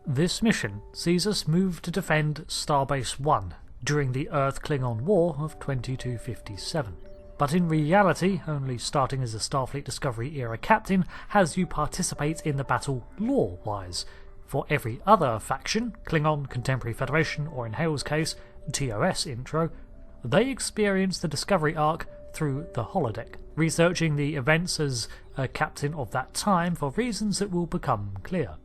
This mission sees us move to defend Starbase 1 during the Earth-Klingon War of 2257. But in reality, only starting as a Starfleet Discovery-era captain has you participate in the battle lore-wise. For every other faction, Klingon, Contemporary Federation, or in Hale's case, TOS intro, they experience the Discovery arc through the holodeck, researching the events as a captain of that time for reasons that will become clear.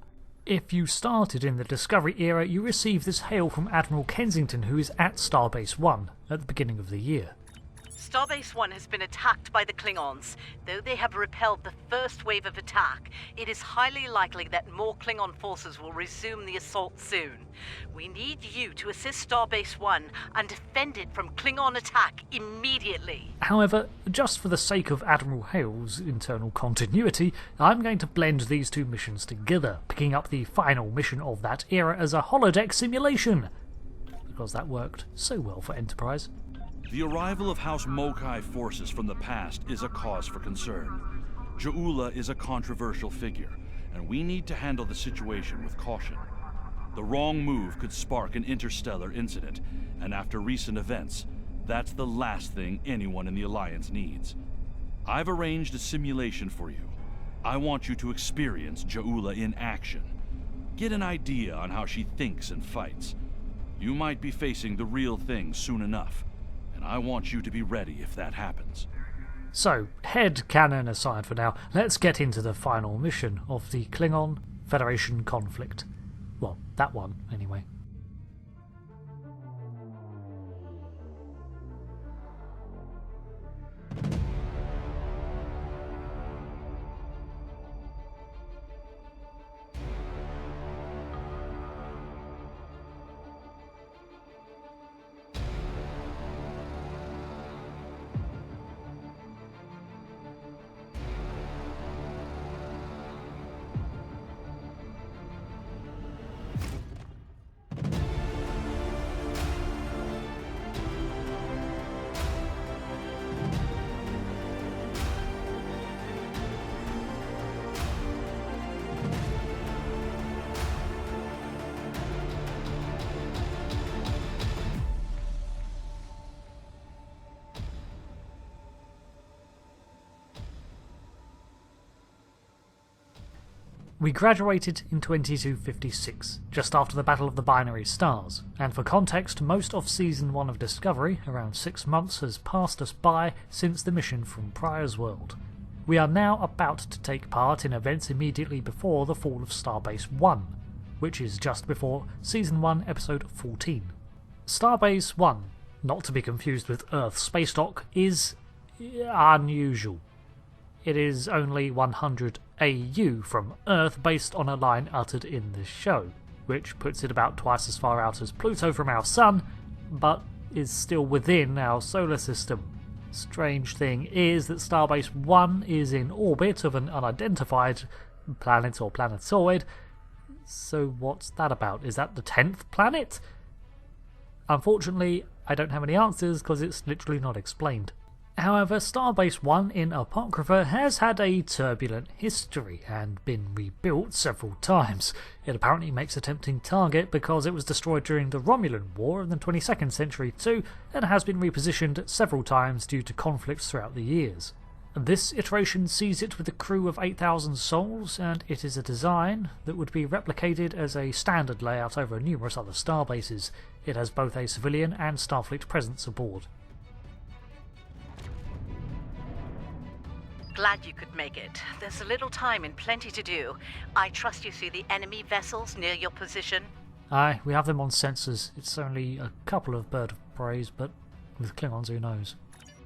If you started in the Discovery era, you receive this hail from Admiral Kensington, who is at Starbase 1 at the beginning of the year. Starbase 1 has been attacked by the Klingons. Though they have repelled the first wave of attack, it is highly likely that more Klingon forces will resume the assault soon. We need you to assist Starbase 1 and defend it from Klingon attack immediately. However, just for the sake of Admiral Hale's internal continuity, I'm going to blend these two missions together, picking up the final mission of that era as a holodeck simulation, because that worked so well for Enterprise. The arrival of House Mokai forces from the past is a cause for concern. Ja'ula is a controversial figure, and we need to handle the situation with caution. The wrong move could spark an interstellar incident, and after recent events, that's the last thing anyone in the Alliance needs. I've arranged a simulation for you. I want you to experience Ja'ula in action. Get an idea on how she thinks and fights. You might be facing the real thing soon enough. I want you to be ready if that happens. So, head canon aside for now, let's get into the final mission of the Klingon Federation conflict. Well, that one, anyway. We graduated in 2256, just after the Battle of the Binary Stars, and for context, most of Season 1 of Discovery, around 6 months, has passed us by since the mission from Pryor's World. We are now about to take part in events immediately before the fall of Starbase 1, which is just before Season 1, Episode 14. Starbase 1, not to be confused with Earth Space Dock, is unusual. It is only 100 AU from Earth based on a line uttered in the show, which puts it about twice as far out as Pluto from our Sun, but is still within our solar system. Strange thing is that Starbase 1 is in orbit of an unidentified planet or planetoid, so what's that about? Is that the 10th planet? Unfortunately, I don't have any answers because it's literally not explained. However, Starbase 1 in Apocrypha has had a turbulent history and been rebuilt several times. It apparently makes a tempting target because it was destroyed during the Romulan War in the 22nd century too, and has been repositioned several times due to conflicts throughout the years. This iteration sees it with a crew of 8,000 souls, and it is a design that would be replicated as a standard layout over numerous other starbases. It has both a civilian and Starfleet presence aboard. Glad you could make it. There's a little time and plenty to do. I trust you see the enemy vessels near your position? Aye, we have them on sensors. It's only a couple of bird of preys, but with Klingons, who knows?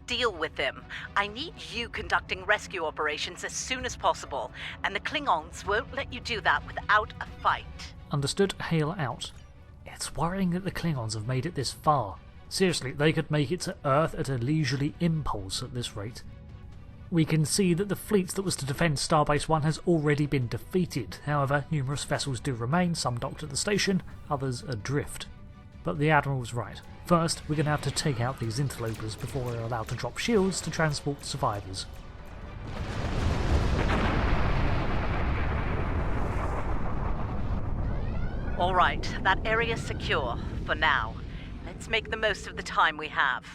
Deal with them. I need you conducting rescue operations as soon as possible, and the Klingons won't let you do that without a fight. Understood. Hale out. It's worrying that the Klingons have made it this far. Seriously, they could make it to Earth at a leisurely impulse at this rate. We can see that the fleet that was to defend Starbase 1 has already been defeated. However, numerous vessels do remain, some docked at the station, others adrift. But the Admiral's right. First, we're going to have to take out these interlopers before we're allowed to drop shields to transport survivors. All right, that area's secure, for now. Let's make the most of the time we have.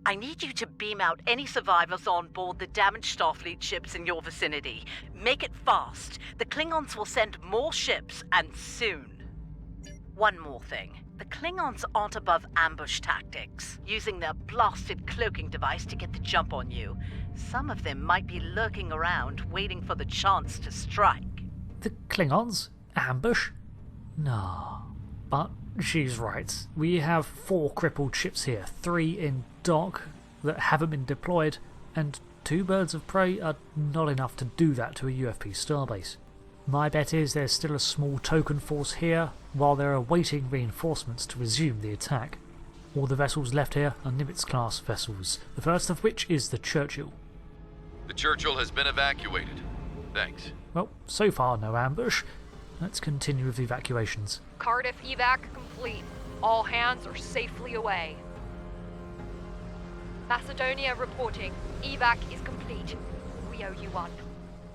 I need you to beam out any survivors on board the damaged Starfleet ships in your vicinity. Make it fast. The Klingons will send more ships, and soon. One more thing. The Klingons aren't above ambush tactics, using their blasted cloaking device to get the jump on you. Some of them might be lurking around, waiting for the chance to strike. The Klingons? Ambush? No. But she's right. We have 4 crippled ships here, 3 in dock that haven't been deployed, and 2 birds of prey are not enough to do that to a UFP starbase. My bet is there's still a small token force here, while they're awaiting reinforcements to resume the attack. All the vessels left here are Nimitz-class vessels, the first of which is the Churchill. The Churchill has been evacuated. Thanks. Well, so far no ambush. Let's continue with the evacuations. Cardiff evac complete. All hands are safely away. Macedonia reporting. Evac is complete. We owe you one.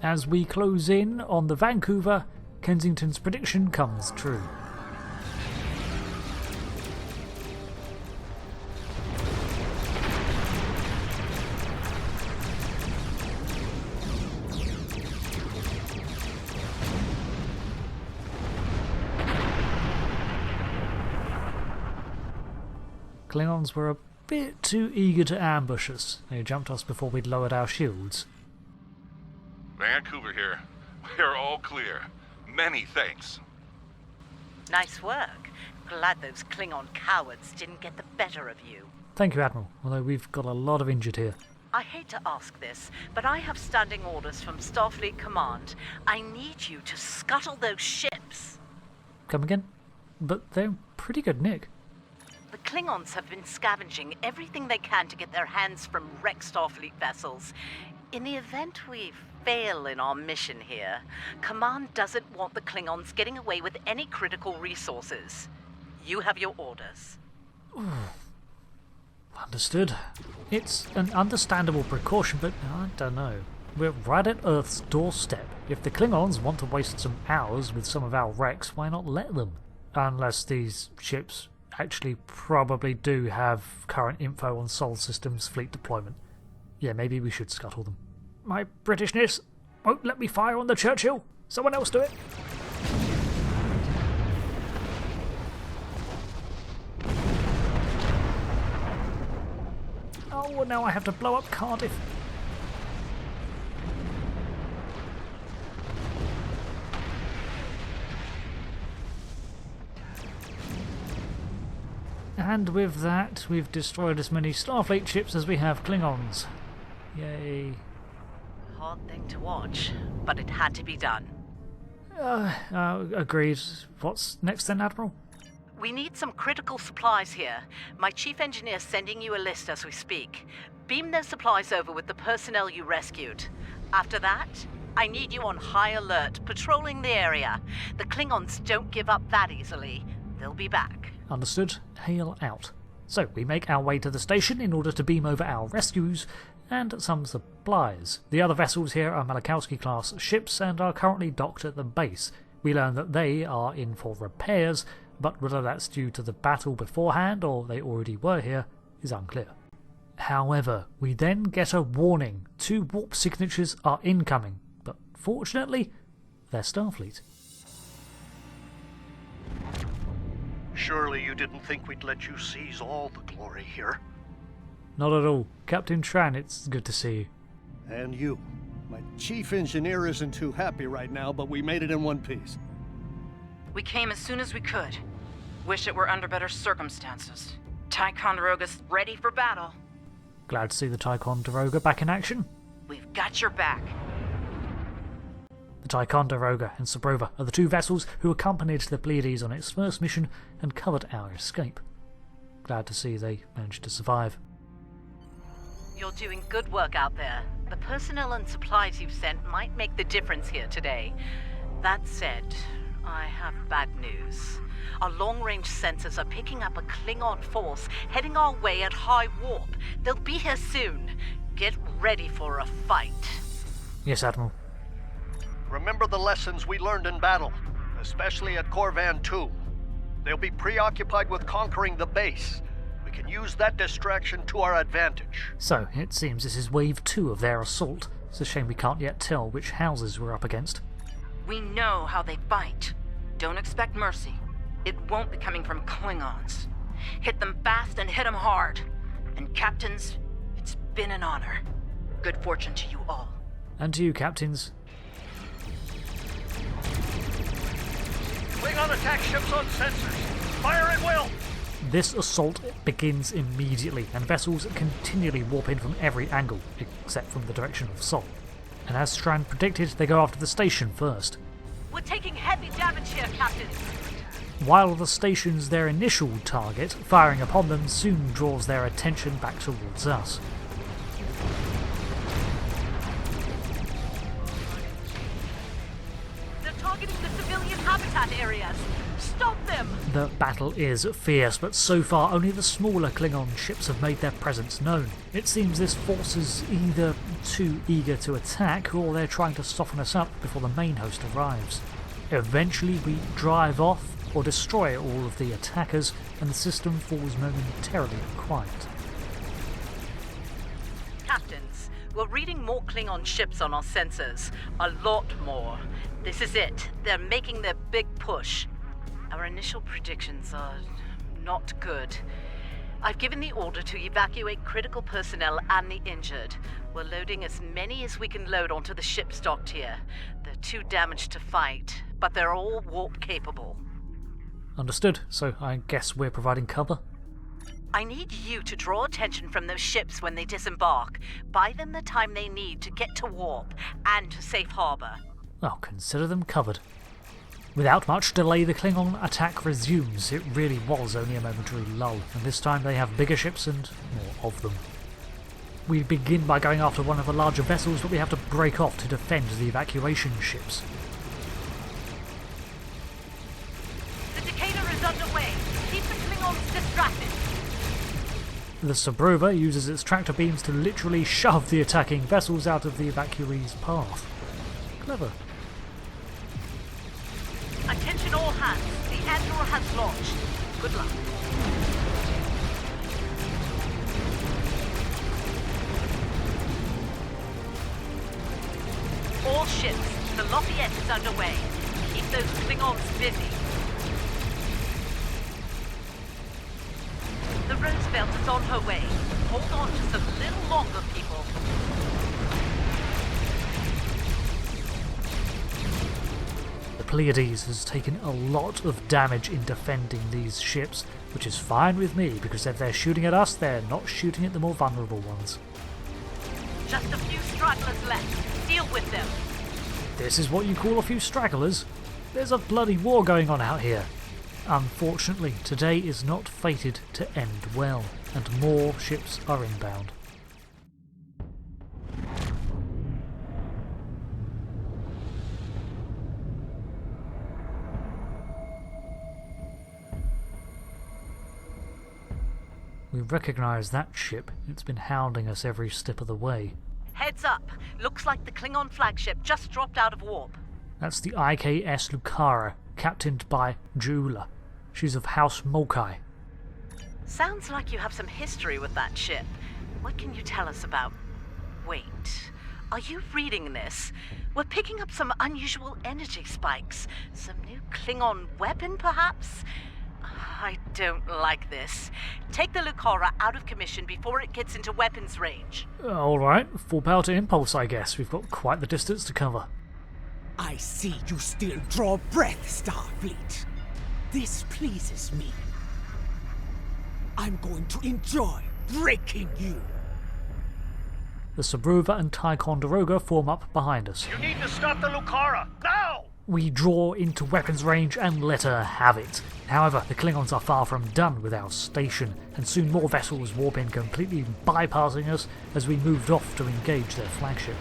As we close in on the Vancouver, Kensington's prediction comes true. Klingons were a bit too eager to ambush us. They jumped us before we'd lowered our shields. Vancouver here. We're all clear. Many thanks. Nice work. Glad those Klingon cowards didn't get the better of you. Thank you, Admiral, although we've got a lot of injured here. I hate to ask this, but I have standing orders from Starfleet Command. I need you to scuttle those ships. Come again? But they're in pretty good nick. The Klingons have been scavenging everything they can to get their hands from wrecked Starfleet vessels. In the event we fail in our mission here, Command doesn't want the Klingons getting away with any critical resources. You have your orders. Understood. It's an understandable precaution, but I don't know. We're right at Earth's doorstep. If the Klingons want to waste some hours with some of our wrecks, why not let them? Unless these ships actually probably do have current info on Sol Systems fleet deployment. Yeah, maybe we should scuttle them. My Britishness won't let me fire on the Churchill. Someone else do it. Oh, well, now I have to blow up Cardiff. And with that, we've destroyed as many Starfleet ships as we have Klingons. Yay. Hard thing to watch, but it had to be done. Agreed. What's next then, Admiral? We need some critical supplies here. My chief engineer's sending you a list as we speak. Beam those supplies over with the personnel you rescued. After that, I need you on high alert, patrolling the area. The Klingons don't give up that easily. They'll be back. Understood. Hale out. So, we make our way to the station in order to beam over our rescues and some supplies. The other vessels here are Malachowski-class ships and are currently docked at the base. We learn that they are in for repairs, but whether that's due to the battle beforehand or they already were here is unclear. However, we then get a warning. 2 warp signatures are incoming, but fortunately, they're Starfleet. Surely you didn't think we'd let you seize all the glory here. Not at all. Captain Tran, it's good to see you. And you. My chief engineer isn't too happy right now, but we made it in one piece. We came as soon as we could. Wish it were under better circumstances. Ticonderoga's ready for battle. Glad to see the Ticonderoga back in action. We've got your back. The Ticonderoga and Sabrova are the 2 vessels who accompanied the Pleiades on its first mission and covered our escape. Glad to see they managed to survive. You're doing good work out there. The personnel and supplies you've sent might make the difference here today. That said, I have bad news. Our long-range sensors are picking up a Klingon force heading our way at high warp. They'll be here soon. Get ready for a fight. Yes, Admiral. Remember the lessons we learned in battle, especially at Corvan 2. They'll be preoccupied with conquering the base. We can use that distraction to our advantage. So, it seems this is wave 2 of their assault. It's a shame we can't yet tell which houses we're up against. We know how they fight. Don't expect mercy. It won't be coming from Klingons. Hit them fast and hit them hard. And captains, it's been an honor. Good fortune to you all. And to you, captains. Klingon attack ships on sensors. Fire at will! This assault begins immediately, and vessels continually warp in from every angle, except from the direction of Sol. And as Strand predicted, they go after the station first. We're taking heavy damage here, Captain. While the station's their initial target, firing upon them soon draws their attention back towards us. They're targeting the civilian habitat areas. Stop them! The battle is fierce, but so far only the smaller Klingon ships have made their presence known. It seems this force is either too eager to attack, or they're trying to soften us up before the main host arrives. Eventually we drive off, or destroy all of the attackers, and the system falls momentarily quiet. Captains, we're reading more Klingon ships on our sensors. A lot more. This is it. They're making their big push. Our initial predictions are not good. I've given the order to evacuate critical personnel and the injured. We're loading as many as we can load onto the ships docked here. They're too damaged to fight, but they're all warp capable. Understood, so I guess we're providing cover? I need you to draw attention from those ships when they disembark. Buy them the time they need to get to warp and to safe harbor. I'll consider them covered. Without much delay, the Klingon attack resumes. It really was only a momentary lull, and this time they have bigger ships and more of them. We begin by going after one of the larger vessels, but we have to break off to defend the evacuation ships. The Decatur is underway. Keep the Klingons distracted. The Subrova uses its tractor beams to literally shove the attacking vessels out of the evacuees' path. Clever. Attention all hands. The Admiral has launched. Good luck. All ships, the Lafayette is underway. Keep those Klingons busy. The Roosevelt is on her way. Hold on just a little longer, people. The Pleiades has taken a lot of damage in defending these ships, which is fine with me, because if they're shooting at us, they're not shooting at the more vulnerable ones. Just a few stragglers left. Deal with them. This is what you call a few stragglers? There's a bloody war going on out here. Unfortunately, today is not fated to end well, and more ships are inbound. We recognise that ship. It's been hounding us every step of the way. Heads up. Looks like the Klingon flagship just dropped out of warp. That's the IKS Lucara, captained by Juula. She's of House Mokai. Sounds like you have some history with that ship. What can you tell us about... Wait, are you reading this? We're picking up some unusual energy spikes. Some new Klingon weapon, perhaps? I don't like this. Take the Lucara out of commission before it gets into weapons range. Alright, full power to impulse, I guess. We've got quite the distance to cover. I see you still draw breath, Starfleet. This pleases me. I'm going to enjoy breaking you. The Subrova and Ticonderoga form up behind us. You need to stop the Lucara, now! We draw into weapons range and let her have it. However, the Klingons are far from done with our station, and soon more vessels warp in, completely bypassing us as we moved off to engage their flagship.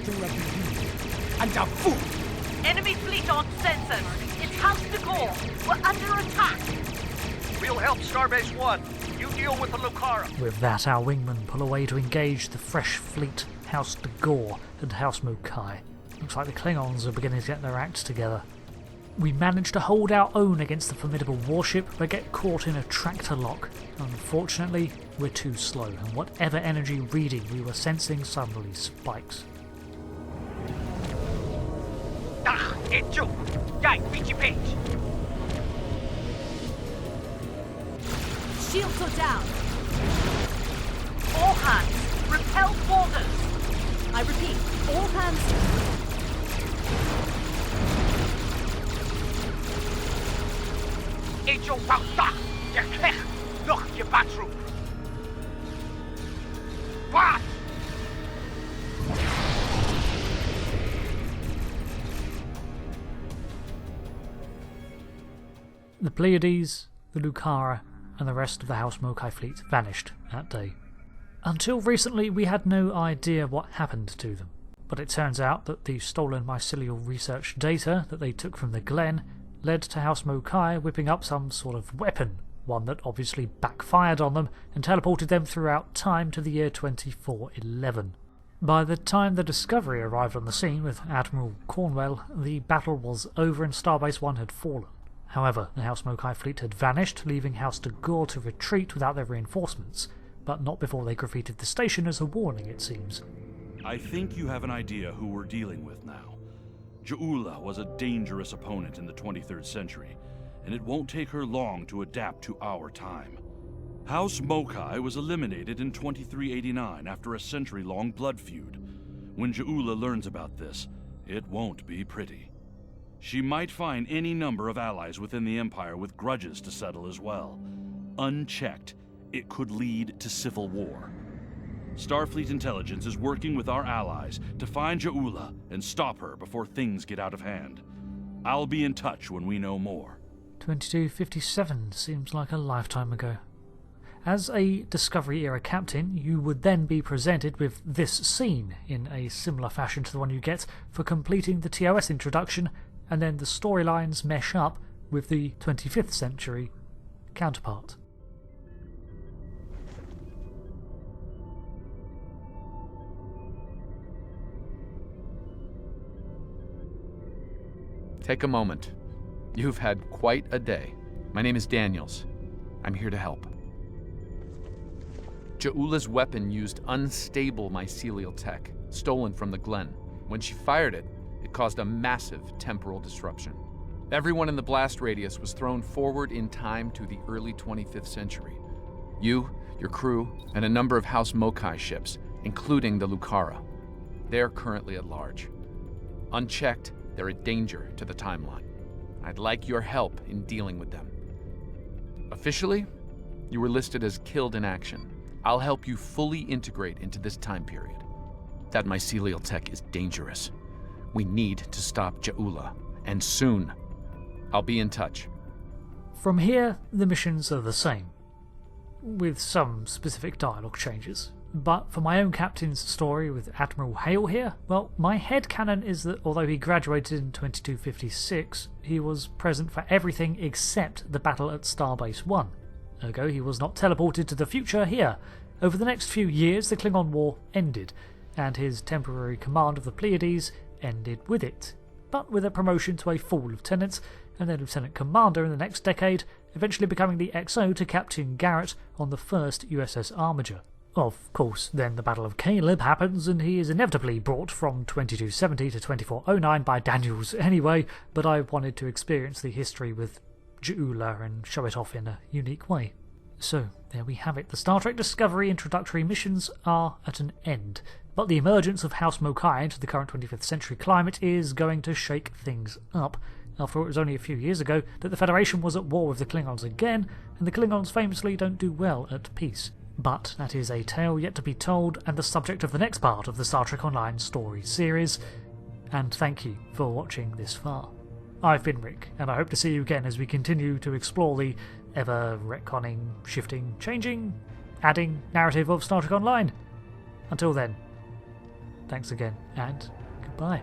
You're a believer and a fool! Enemy fleet on sensors. It's House de Gore. We're under attack. We'll help Starbase 1. You deal with the Lucara. With that, our wingmen pull away to engage the fresh fleet, House de Gore and House Mokai. Looks like the Klingons are beginning to get their act together. We manage to hold our own against the formidable warship, but get caught in a tractor lock. Unfortunately, we're too slow, and whatever energy reading we were sensing suddenly spikes. Shields are down. All hands, repel boarders. I repeat, all hands. The Pleiades, the Lucara, and the rest of the House Mokai fleet vanished that day. Until recently, we had no idea what happened to them, but it turns out that the stolen mycelial research data that they took from the Glen led to House Mokai whipping up some sort of weapon, one that obviously backfired on them and teleported them throughout time to the year 2411. By the time the Discovery arrived on the scene with Admiral Cornwell, the battle was over and Starbase 1 had fallen. However, the House Mokai fleet had vanished, leaving House Dagor to retreat without their reinforcements, but not before they graffitied the station as a warning, it seems. I think you have an idea who we're dealing with now. Ja'ula was a dangerous opponent in the 23rd century, and it won't take her long to adapt to our time. House Mokai was eliminated in 2389 after a century-long blood feud. When Ja'ula learns about this, it won't be pretty. She might find any number of allies within the Empire with grudges to settle as well. Unchecked, it could lead to civil war. Starfleet Intelligence is working with our allies to find Ja'ula and stop her before things get out of hand. I'll be in touch when we know more. 2257 seems like a lifetime ago. As a Discovery-era captain, you would then be presented with this scene in a similar fashion to the one you get for completing the TOS introduction, and then the storylines mesh up with the 25th century counterpart. Take a moment. You've had quite a day. My name is Daniels. I'm here to help. Ja'ula's weapon used unstable mycelial tech, stolen from the Glen. When she fired it, it caused a massive temporal disruption. Everyone in the blast radius was thrown forward in time to the early 25th century. You, your crew, and a number of House Mokai ships, including the Lucara. They're currently at large. Unchecked, they're a danger to the timeline. I'd like your help in dealing with them. Officially, you were listed as killed in action. I'll help you fully integrate into this time period. That mycelial tech is dangerous. We need to stop Ja'ula, and soon. I'll be in touch. From here, the missions are the same, with some specific dialogue changes. But for my own captain's story with Admiral Hale here, well, my headcanon is that although he graduated in 2256, he was present for everything except the battle at Starbase 1. Ergo, he was not teleported to the future here. Over the next few years, the Klingon War ended, and his temporary command of the Pleiades ended with it, but with a promotion to a full lieutenant, and then lieutenant commander in the next decade, eventually becoming the XO to Captain Garrett on the first USS Armiger. Of course, then the Battle of Caleb happens, and he is inevitably brought from 2270 to 2409 by Daniels anyway, but I wanted to experience the history with Ja'ula and show it off in a unique way. So, there we have it. The Star Trek Discovery introductory missions are at an end, but the emergence of House Mokai into the current 25th century climate is going to shake things up. After all, it was only a few years ago that the Federation was at war with the Klingons again, and the Klingons famously don't do well at peace. But that is a tale yet to be told, and the subject of the next part of the Star Trek Online story series. And thank you for watching this far. I've been Rick, and I hope to see you again as we continue to explore the ever-retconning, shifting, changing, adding narrative of Star Trek Online. Until then, thanks again, and goodbye.